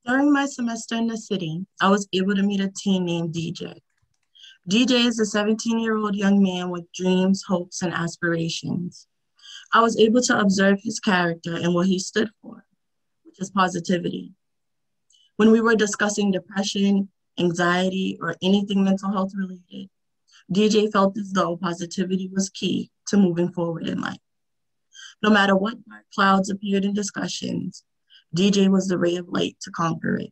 During my semester in the city, I was able to meet a teen named DJ. DJ is a 17-year-old young man with dreams, hopes, and aspirations. I was able to observe his character and what he stood for, which is positivity. When we were discussing depression, anxiety, or anything mental health related, DJ felt as though positivity was key to moving forward in life. No matter what dark clouds appeared in discussions, DJ was the ray of light to conquer it.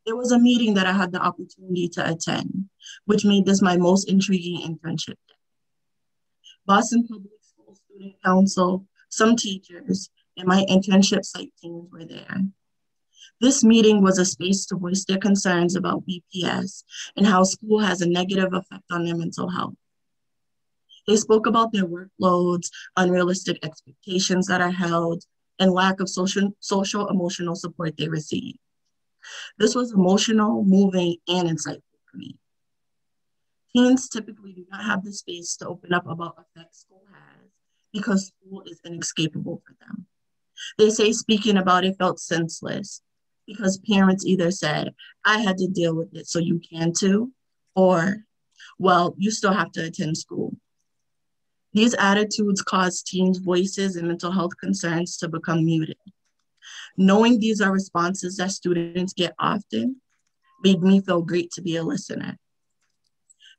There was a meeting that I had the opportunity to attend, which made this my most intriguing internship. Boston Public School Student Council, some teachers, and my internship site teams were there. This meeting was a space to voice their concerns about BPS and how school has a negative effect on their mental health. They spoke about their workloads, unrealistic expectations that are held, and lack of social emotional support they receive. This was emotional, moving, and insightful for me. Teens typically do not have the space to open up about effects school has because school is inescapable for them. They say speaking about it felt senseless because parents either said, I had to deal with it, so you can too, or, well, you still have to attend school. These attitudes cause teens' voices and mental health concerns to become muted. Knowing these are responses that students get often made me feel great to be a listener.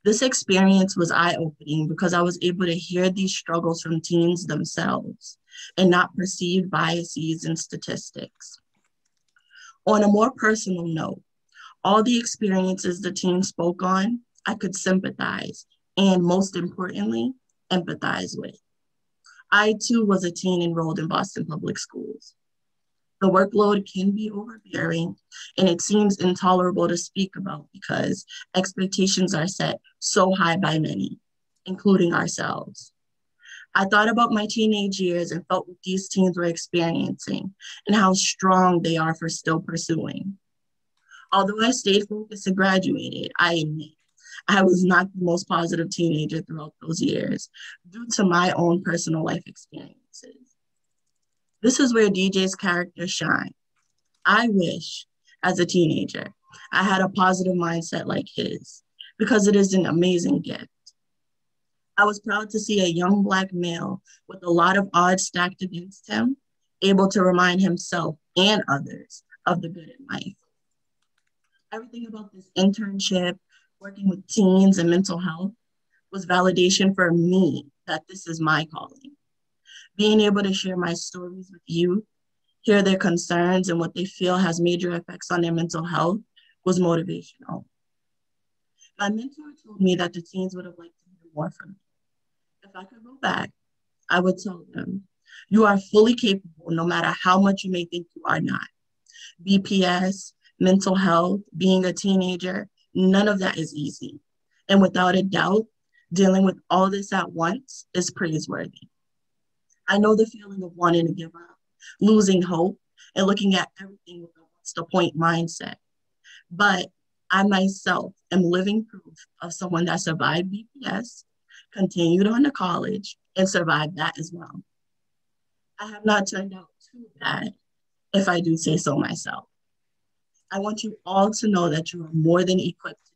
This experience was eye-opening because I was able to hear these struggles from teens themselves and not perceived biases and statistics. On a more personal note, all the experiences the teens spoke on, I could sympathize and, most importantly, empathize with. I too was a teen enrolled in Boston Public Schools. The workload can be overbearing and it seems intolerable to speak about because expectations are set so high by many, including ourselves. I thought about my teenage years and felt what these teens were experiencing and how strong they are for still pursuing. Although I stayed focused and graduated, I admit I was not the most positive teenager throughout those years due to my own personal life experiences. This is where DJ's character shines. I wish, as a teenager, I had a positive mindset like his, because it is an amazing gift. I was proud to see a young Black male with a lot of odds stacked against him, able to remind himself and others of the good in life. Everything about this internship, working with teens and mental health, was validation for me that this is my calling. Being able to share my stories with youth, hear their concerns and what they feel has major effects on their mental health was motivational. My mentor told me that the teens would have liked to hear more from me. If I could go back, I would tell them, you are fully capable no matter how much you may think you are not. BPS, mental health, being a teenager, none of that is easy. And without a doubt, dealing with all this at once is praiseworthy. I know the feeling of wanting to give up, losing hope, and looking at everything with a what's the point mindset. But I myself am living proof of someone that survived BPS, continued on to college, and survived that as well. I have not turned out too bad, if I do say so myself. I want you all to know that you are more than equipped